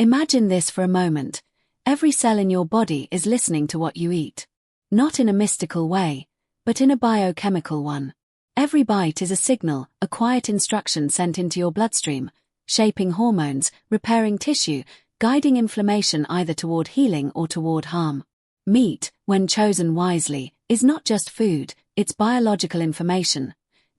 Imagine this for a moment. Every cell in your body is listening to what you eat. Not in a mystical way, but in a biochemical one. Every bite is a signal, a quiet instruction sent into your bloodstream, shaping hormones, repairing tissue, guiding inflammation either toward healing or toward harm. Meat, when chosen wisely, is not just food, it's biological information,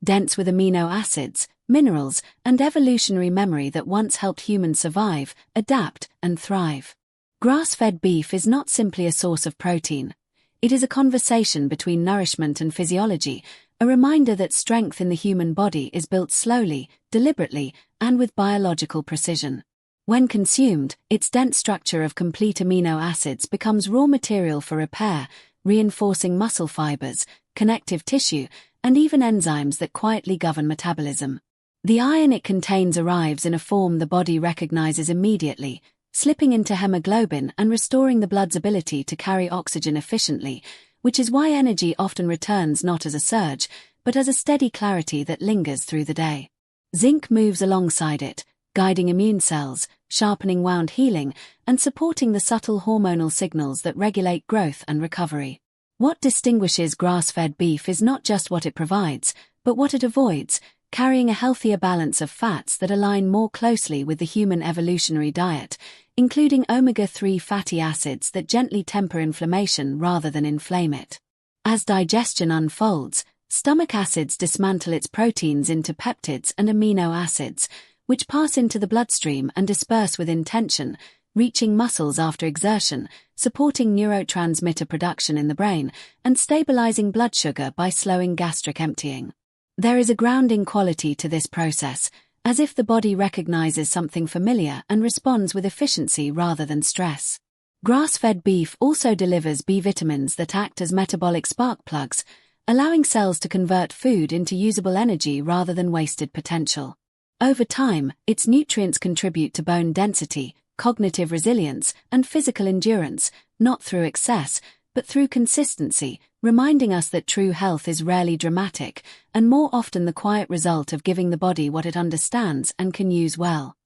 dense with amino acids, minerals, and evolutionary memory that once helped humans survive, adapt, and thrive. Grass-fed beef is not simply a source of protein. It is a conversation between nourishment and physiology, a reminder that strength in the human body is built slowly, deliberately, and with biological precision. When consumed, its dense structure of complete amino acids becomes raw material for repair, reinforcing muscle fibers, connective tissue, and even enzymes that quietly govern metabolism. The iron it contains arrives in a form the body recognizes immediately, slipping into hemoglobin and restoring the blood's ability to carry oxygen efficiently, which is why energy often returns not as a surge, but as a steady clarity that lingers through the day. Zinc moves alongside it, guiding immune cells, sharpening wound healing, and supporting the subtle hormonal signals that regulate growth and recovery. What distinguishes grass-fed beef is not just what it provides, but what it avoids, carrying a healthier balance of fats that align more closely with the human evolutionary diet, including omega-3 fatty acids that gently temper inflammation rather than inflame it. As digestion unfolds, stomach acids dismantle its proteins into peptides and amino acids, which pass into the bloodstream and disperse with intention, reaching muscles after exertion, supporting neurotransmitter production in the brain, and stabilizing blood sugar by slowing gastric emptying. There is a grounding quality to this process, as if the body recognizes something familiar and responds with efficiency rather than stress. Grass-fed beef also delivers B vitamins that act as metabolic spark plugs, allowing cells to convert food into usable energy rather than wasted potential. Over time, its nutrients contribute to bone density, cognitive resilience, and physical endurance, not through excess, but through consistency, reminding us that true health is rarely dramatic, and more often the quiet result of giving the body what it understands and can use well.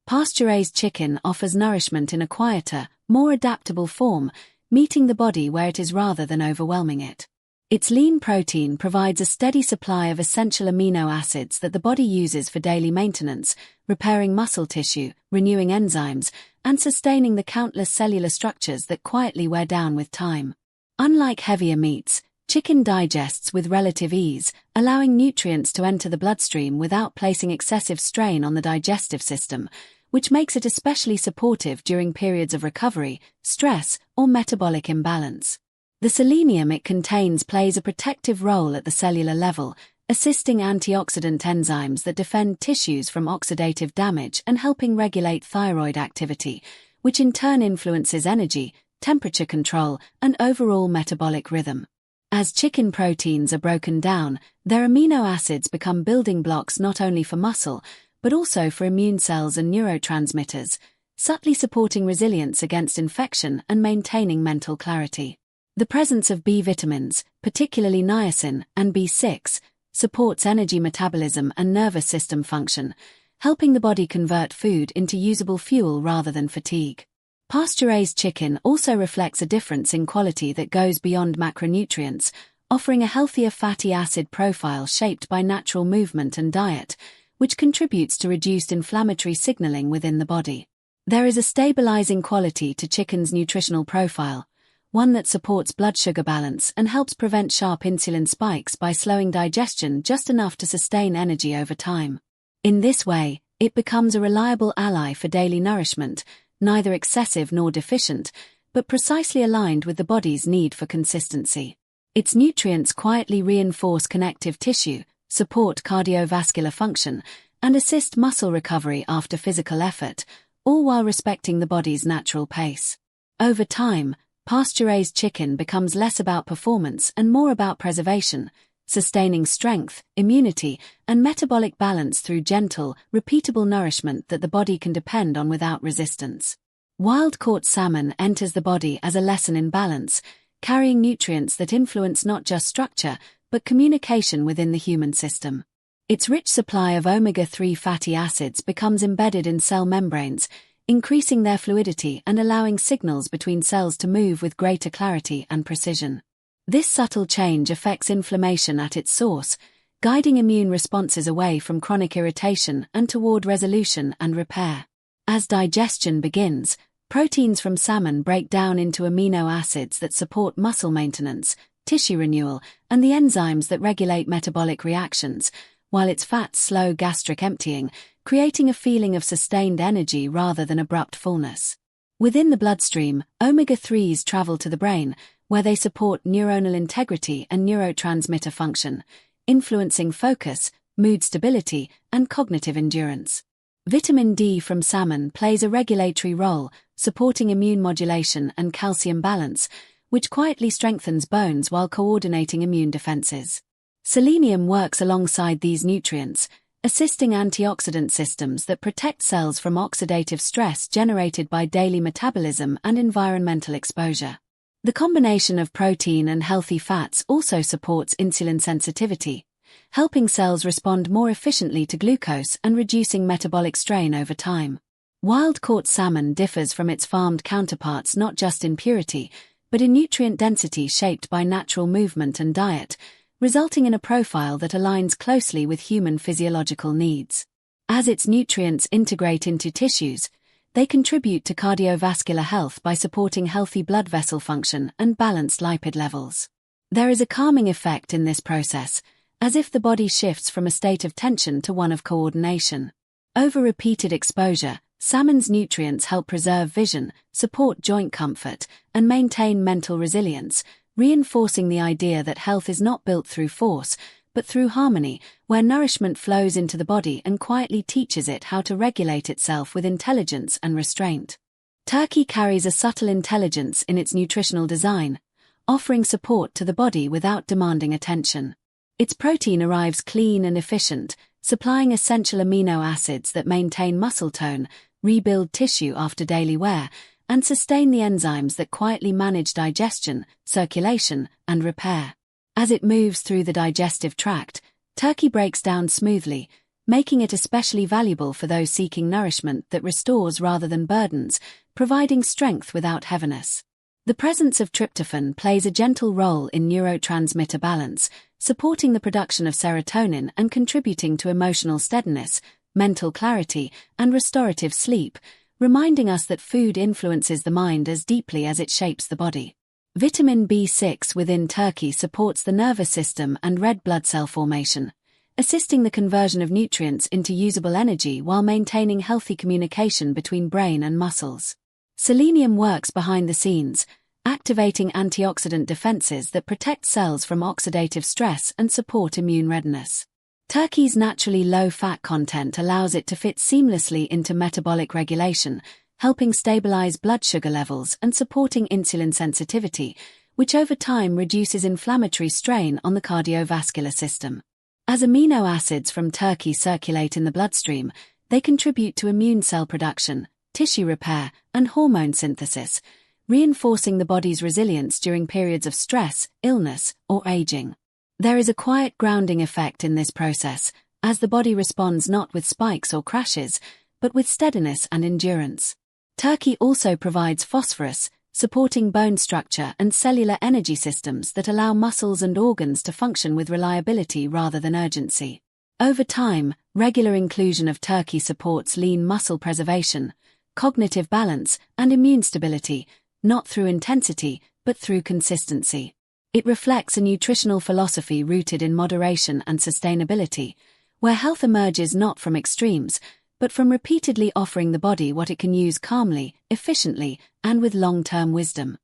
Pasture-raised chicken offers nourishment in a quieter, more adaptable form, meeting the body where it is rather than overwhelming it. Its lean protein provides a steady supply of essential amino acids that the body uses for daily maintenance, repairing muscle tissue, renewing enzymes, and sustaining the countless cellular structures that quietly wear down with time. Unlike heavier meats, chicken digests with relative ease, allowing nutrients to enter the bloodstream without placing excessive strain on the digestive system, which makes it especially supportive during periods of recovery, stress, or metabolic imbalance. The selenium it contains plays a protective role at the cellular level, assisting antioxidant enzymes that defend tissues from oxidative damage and helping regulate thyroid activity, which in turn influences energy, temperature control, and overall metabolic rhythm. As chicken proteins are broken down, their amino acids become building blocks not only for muscle, but also for immune cells and neurotransmitters, subtly supporting resilience against infection and maintaining mental clarity. The presence of B vitamins, particularly niacin and B6, supports energy metabolism and nervous system function, helping the body convert food into usable fuel rather than fatigue. Pasture-raised chicken also reflects a difference in quality that goes beyond macronutrients, offering a healthier fatty acid profile shaped by natural movement and diet, which contributes to reduced inflammatory signaling within the body. There is a stabilizing quality to chicken's nutritional profile, one that supports blood sugar balance and helps prevent sharp insulin spikes by slowing digestion just enough to sustain energy over time. In this way, it becomes a reliable ally for daily nourishment, neither excessive nor deficient, but precisely aligned with the body's need for consistency. Its nutrients quietly reinforce connective tissue, support cardiovascular function, and assist muscle recovery after physical effort, all while respecting the body's natural pace. Over time, pasture-raised chicken becomes less about performance and more about preservation, sustaining strength, immunity, and metabolic balance through gentle, repeatable nourishment that the body can depend on without resistance. Wild-caught salmon enters the body as a lesson in balance, carrying nutrients that influence not just structure, but communication within the human system. Its rich supply of omega-3 fatty acids becomes embedded in cell membranes, increasing their fluidity and allowing signals between cells to move with greater clarity and precision. This subtle change affects inflammation at its source, guiding immune responses away from chronic irritation and toward resolution and repair. As digestion begins, proteins from salmon break down into amino acids that support muscle maintenance, tissue renewal, and the enzymes that regulate metabolic reactions, while its fats slow gastric emptying, creating a feeling of sustained energy rather than abrupt fullness. Within the bloodstream, omega-3s travel to the brain, where they support neuronal integrity and neurotransmitter function, influencing focus, mood stability, and cognitive endurance. Vitamin D from salmon plays a regulatory role, supporting immune modulation and calcium balance, which quietly strengthens bones while coordinating immune defenses. Selenium works alongside these nutrients, assisting antioxidant systems that protect cells from oxidative stress generated by daily metabolism and environmental exposure. The combination of protein and healthy fats also supports insulin sensitivity, helping cells respond more efficiently to glucose and reducing metabolic strain over time. Wild-caught salmon differs from its farmed counterparts not just in purity, but in nutrient density shaped by natural movement and diet, resulting in a profile that aligns closely with human physiological needs. As its nutrients integrate into tissues, they contribute to cardiovascular health by supporting healthy blood vessel function and balanced lipid levels. There is a calming effect in this process, as if the body shifts from a state of tension to one of coordination. Over repeated exposure, salmon's nutrients help preserve vision, support joint comfort, and maintain mental resilience, reinforcing the idea that health is not built through force, but through harmony, where nourishment flows into the body and quietly teaches it how to regulate itself with intelligence and restraint. Turkey carries a subtle intelligence in its nutritional design, offering support to the body without demanding attention. Its protein arrives clean and efficient, supplying essential amino acids that maintain muscle tone, rebuild tissue after daily wear, and sustain the enzymes that quietly manage digestion, circulation, and repair. As it moves through the digestive tract, turkey breaks down smoothly, making it especially valuable for those seeking nourishment that restores rather than burdens, providing strength without heaviness. The presence of tryptophan plays a gentle role in neurotransmitter balance, supporting the production of serotonin and contributing to emotional steadiness, mental clarity, and restorative sleep, reminding us that food influences the mind as deeply as it shapes the body. Vitamin B6 within turkey supports the nervous system and red blood cell formation, assisting the conversion of nutrients into usable energy while maintaining healthy communication between brain and muscles. Selenium works behind the scenes, activating antioxidant defenses that protect cells from oxidative stress and support immune readiness. Turkey's naturally low fat content allows it to fit seamlessly into metabolic regulation, helping stabilize blood sugar levels and supporting insulin sensitivity, which over time reduces inflammatory strain on the cardiovascular system. As amino acids from turkey circulate in the bloodstream, they contribute to immune cell production, tissue repair, and hormone synthesis, reinforcing the body's resilience during periods of stress, illness, or aging. There is a quiet grounding effect in this process, as the body responds not with spikes or crashes, but with steadiness and endurance. Turkey also provides phosphorus, supporting bone structure and cellular energy systems that allow muscles and organs to function with reliability rather than urgency. Over time, regular inclusion of turkey supports lean muscle preservation, cognitive balance, and immune stability, not through intensity, but through consistency. It reflects a nutritional philosophy rooted in moderation and sustainability, where health emerges not from extremes, but from repeatedly offering the body what it can use calmly, efficiently, and with long-term wisdom.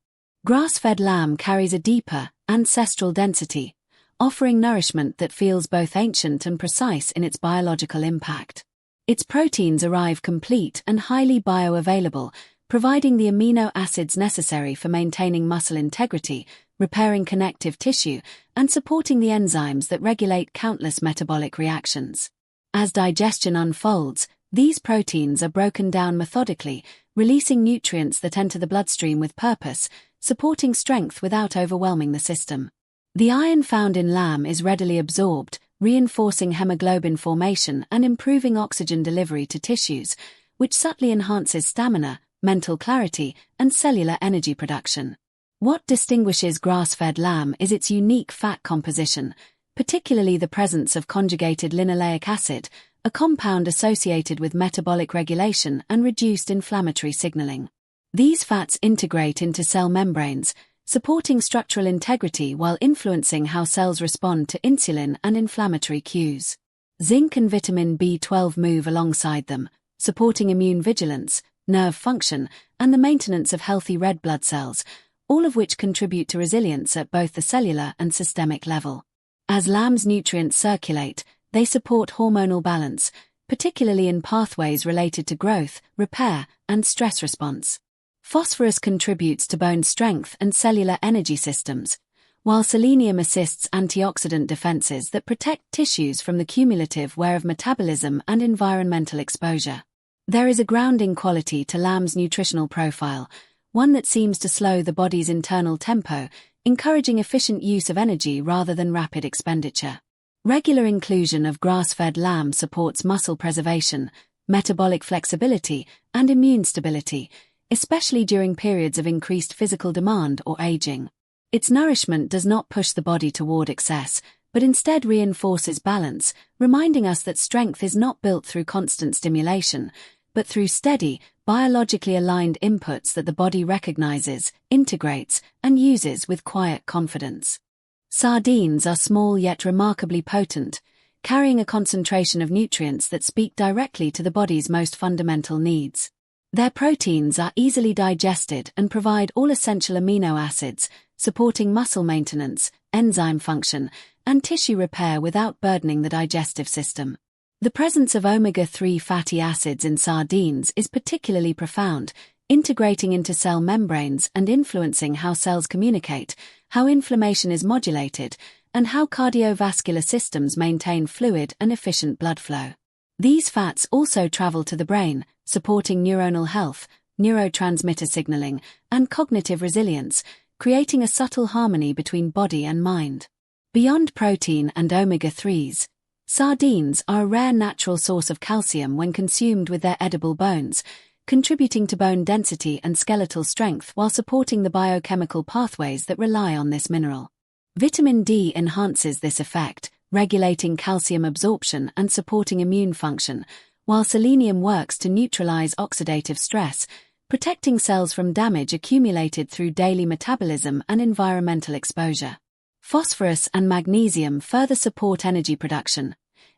Grass-fed lamb carries a deeper, ancestral density, offering nourishment that feels both ancient and precise in its biological impact. Its proteins arrive complete and highly bioavailable, providing the amino acids necessary for maintaining muscle integrity, repairing connective tissue, and supporting the enzymes that regulate countless metabolic reactions. As digestion unfolds, these proteins are broken down methodically, releasing nutrients that enter the bloodstream with purpose, supporting strength without overwhelming the system. The iron found in lamb is readily absorbed, reinforcing hemoglobin formation and improving oxygen delivery to tissues, which subtly enhances stamina, mental clarity, and cellular energy production. What distinguishes grass-fed lamb is its unique fat composition, particularly the presence of conjugated linoleic acid, a compound associated with metabolic regulation and reduced inflammatory signaling. These fats integrate into cell membranes, supporting structural integrity while influencing how cells respond to insulin and inflammatory cues. Zinc and vitamin B12 move alongside them, supporting immune vigilance, nerve function, and the maintenance of healthy red blood cells, all of which contribute to resilience at both the cellular and systemic level. As lamb's nutrients circulate, they support hormonal balance, particularly in pathways related to growth, repair, and stress response. Phosphorus contributes to bone strength and cellular energy systems, while selenium assists antioxidant defenses that protect tissues from the cumulative wear of metabolism and environmental exposure. There is a grounding quality to lamb's nutritional profile, one that seems to slow the body's internal tempo, encouraging efficient use of energy rather than rapid expenditure. Regular inclusion of grass-fed lamb supports muscle preservation, metabolic flexibility, and immune stability, especially during periods of increased physical demand or aging. Its nourishment does not push the body toward excess, but instead reinforces balance, reminding us that strength is not built through constant stimulation, but through steady, biologically aligned inputs that the body recognizes, integrates, and uses with quiet confidence. Sardines are small yet remarkably potent, carrying a concentration of nutrients that speak directly to the body's most fundamental needs. Their proteins are easily digested and provide all essential amino acids, supporting muscle maintenance, enzyme function, and tissue repair without burdening the digestive system. The presence of omega-3 fatty acids in sardines is particularly profound, integrating into cell membranes and influencing how cells communicate, how inflammation is modulated, and how cardiovascular systems maintain fluid and efficient blood flow. These fats also travel to the brain, supporting neuronal health, neurotransmitter signaling, and cognitive resilience, creating a subtle harmony between body and mind. Beyond protein and omega-3s, sardines are a rare natural source of calcium when consumed with their edible bones, contributing to bone density and skeletal strength while supporting the biochemical pathways that rely on this mineral. Vitamin D enhances this effect, regulating calcium absorption and supporting immune function, while selenium works to neutralize oxidative stress, protecting cells from damage accumulated through daily metabolism and environmental exposure. Phosphorus and magnesium further support energy production,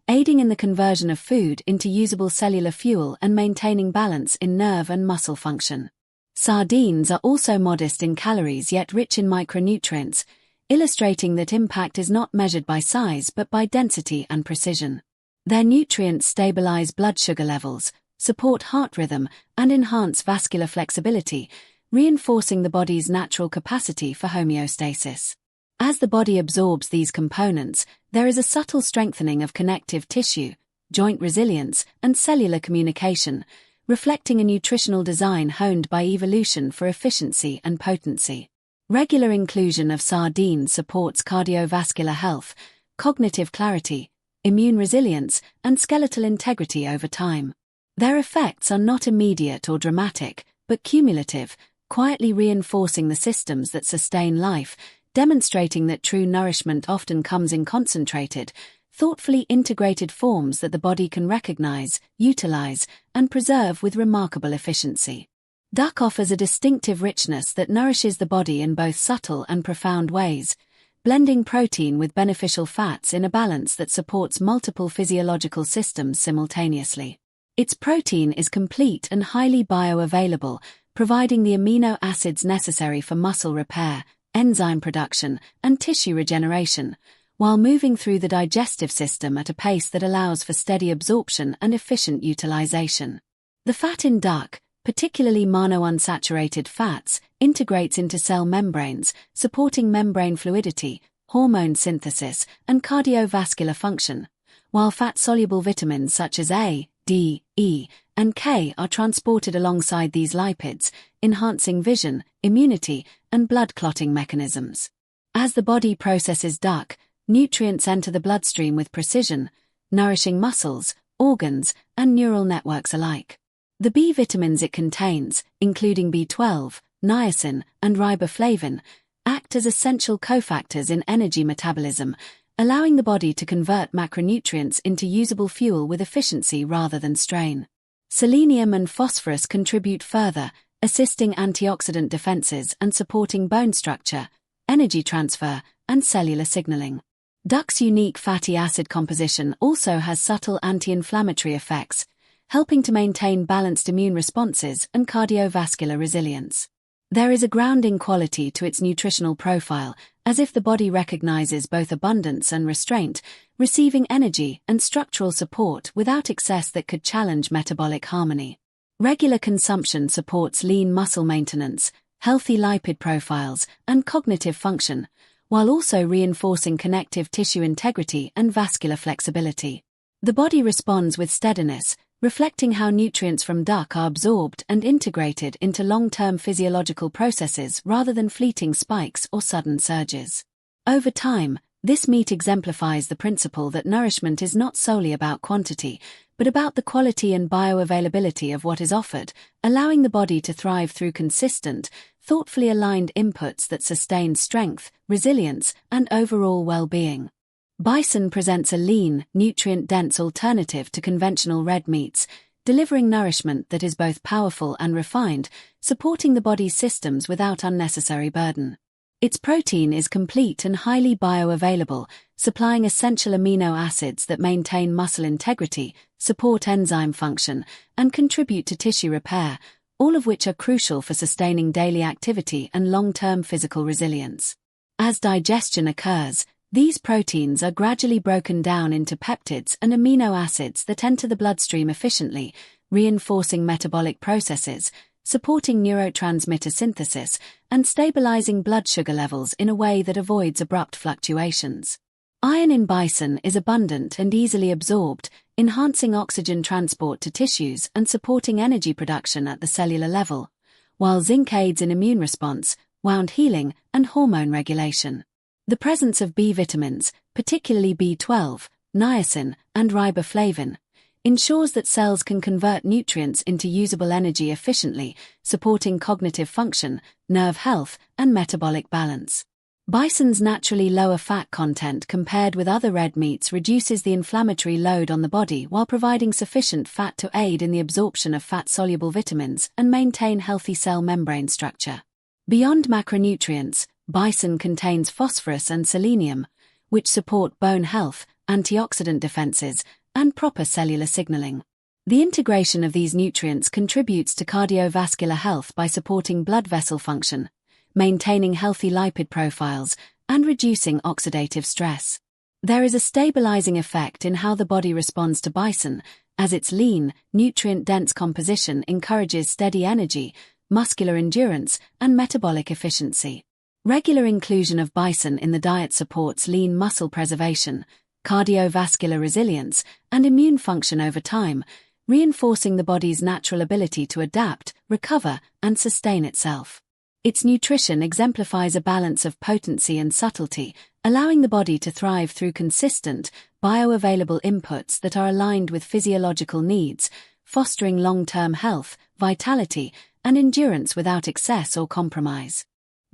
aiding in the conversion of food into usable cellular fuel and maintaining balance in nerve and muscle function. Sardines are also modest in calories yet rich in micronutrients, illustrating that impact is not measured by size but by density and precision. Their nutrients stabilize blood sugar levels, support heart rhythm, and enhance vascular flexibility, reinforcing the body's natural capacity for homeostasis. As the body absorbs these components, there is a subtle strengthening of connective tissue, joint resilience, and cellular communication, reflecting a nutritional design honed by evolution for efficiency and potency. Regular inclusion of sardines supports cardiovascular health, cognitive clarity, immune resilience, and skeletal integrity over time. Their effects are not immediate or dramatic, but cumulative, quietly reinforcing the systems that sustain life, demonstrating that true nourishment often comes in concentrated, thoughtfully integrated forms that the body can recognize, utilize, and preserve with remarkable efficiency. Duck offers a distinctive richness that nourishes the body in both subtle and profound ways, blending protein with beneficial fats in a balance that supports multiple physiological systems simultaneously. Its protein is complete and highly bioavailable, providing the amino acids necessary for muscle repair, enzyme production, and tissue regeneration, while moving through the digestive system at a pace that allows for steady absorption and efficient utilization. The fat in duck, particularly monounsaturated fats, integrates into cell membranes, supporting membrane fluidity, hormone synthesis, and cardiovascular function, while fat-soluble vitamins such as A, D, E, and K are transported alongside these lipids, enhancing vision, immunity, and blood clotting mechanisms. As the body processes duck, nutrients enter the bloodstream with precision, nourishing muscles, organs, and neural networks alike. The B vitamins it contains, including B12, niacin, and riboflavin, act as essential cofactors in energy metabolism, allowing the body to convert macronutrients into usable fuel with efficiency rather than strain. Selenium and phosphorus contribute further, assisting antioxidant defenses and supporting bone structure, energy transfer, and cellular signaling. Duck's unique fatty acid composition also has subtle anti-inflammatory effects, helping to maintain balanced immune responses and cardiovascular resilience. There is a grounding quality to its nutritional profile, as if the body recognizes both abundance and restraint, receiving energy and structural support without excess that could challenge metabolic harmony. Regular consumption supports lean muscle maintenance, healthy lipid profiles, and cognitive function, while also reinforcing connective tissue integrity and vascular flexibility. The body responds with steadiness, reflecting how nutrients from duck are absorbed and integrated into long-term physiological processes rather than fleeting spikes or sudden surges. Over time, this meat exemplifies the principle that nourishment is not solely about quantity, but about the quality and bioavailability of what is offered, allowing the body to thrive through consistent, thoughtfully aligned inputs that sustain strength, resilience, and overall well-being. Bison presents a lean, nutrient-dense alternative to conventional red meats, delivering nourishment that is both powerful and refined, supporting the body's systems without unnecessary burden. Its protein is complete and highly bioavailable, supplying essential amino acids that maintain muscle integrity, support enzyme function, and contribute to tissue repair, all of which are crucial for sustaining daily activity and long-term physical resilience. As digestion occurs, these proteins are gradually broken down into peptides and amino acids that enter the bloodstream efficiently, reinforcing metabolic processes, supporting neurotransmitter synthesis, and stabilizing blood sugar levels in a way that avoids abrupt fluctuations. Iron in bison is abundant and easily absorbed, enhancing oxygen transport to tissues and supporting energy production at the cellular level, while zinc aids in immune response, wound healing, and hormone regulation. The presence of B vitamins, particularly B12, niacin, and riboflavin, ensures that cells can convert nutrients into usable energy efficiently, supporting cognitive function, nerve health, and metabolic balance. Bison's naturally lower fat content compared with other red meats reduces the inflammatory load on the body while providing sufficient fat to aid in the absorption of fat-soluble vitamins and maintain healthy cell membrane structure. Beyond macronutrients, bison contains phosphorus and selenium, which support bone health, antioxidant defenses, and proper cellular signaling. The integration of these nutrients contributes to cardiovascular health by supporting blood vessel function, maintaining healthy lipid profiles, and reducing oxidative stress. There is a stabilizing effect in how the body responds to bison, as its lean, nutrient-dense composition encourages steady energy, muscular endurance, and metabolic efficiency. Regular inclusion of bison in the diet supports lean muscle preservation, cardiovascular resilience, and immune function over time, reinforcing the body's natural ability to adapt, recover, and sustain itself. Its nutrition exemplifies a balance of potency and subtlety, allowing the body to thrive through consistent, bioavailable inputs that are aligned with physiological needs, fostering long-term health, vitality, and endurance without excess or compromise.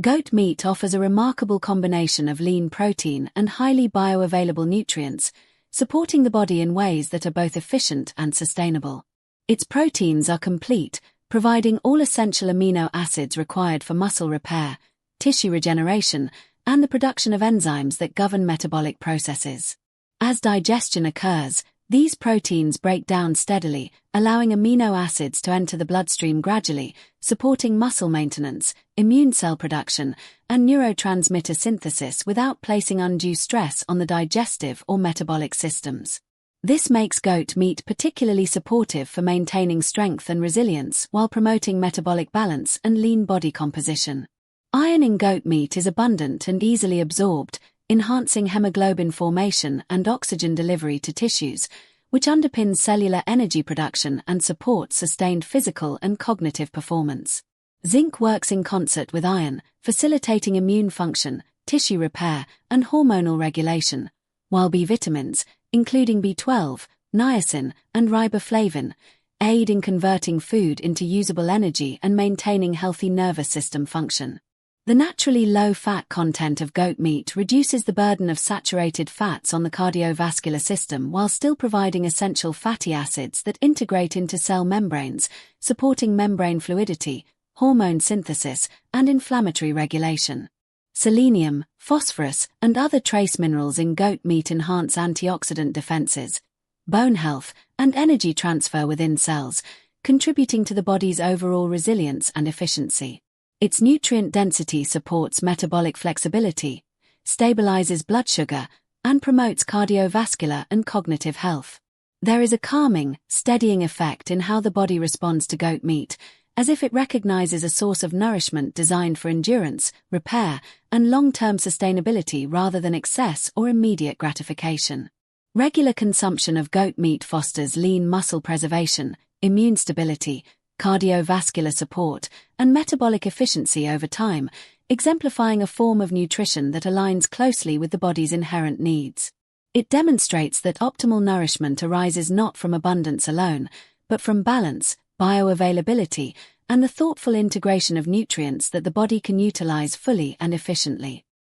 Goat meat offers a remarkable combination of lean protein and highly bioavailable nutrients, supporting the body in ways that are both efficient and sustainable. Its proteins are complete, providing all essential amino acids required for muscle repair, tissue regeneration, and the production of enzymes that govern metabolic processes. As digestion occurs, these proteins break down steadily, allowing amino acids to enter the bloodstream gradually, supporting muscle maintenance, immune cell production, and neurotransmitter synthesis without placing undue stress on the digestive or metabolic systems. This makes goat meat particularly supportive for maintaining strength and resilience while promoting metabolic balance and lean body composition. Iron in goat meat is abundant and easily absorbed, enhancing hemoglobin formation and oxygen delivery to tissues, which underpins cellular energy production and supports sustained physical and cognitive performance. Zinc works in concert with iron, facilitating immune function, tissue repair, and hormonal regulation, while B vitamins, including B12, niacin, and riboflavin, aid in converting food into usable energy and maintaining healthy nervous system function. The naturally low fat content of goat meat reduces the burden of saturated fats on the cardiovascular system while still providing essential fatty acids that integrate into cell membranes, supporting membrane fluidity, hormone synthesis, and inflammatory regulation. Selenium, phosphorus, and other trace minerals in goat meat enhance antioxidant defenses, bone health, and energy transfer within cells, contributing to the body's overall resilience and efficiency. Its nutrient density supports metabolic flexibility, stabilizes blood sugar, and promotes cardiovascular and cognitive health. There is a calming, steadying effect in how the body responds to goat meat, as if it recognizes a source of nourishment designed for endurance, repair, and long-term sustainability rather than excess or immediate gratification. Regular consumption of goat meat fosters lean muscle preservation, immune stability, cardiovascular support, and metabolic efficiency over time, exemplifying a form of nutrition that aligns closely with the body's inherent needs. It demonstrates that optimal nourishment arises not from abundance alone, but from balance, bioavailability, and the thoughtful integration of nutrients that the body can utilize fully and efficiently.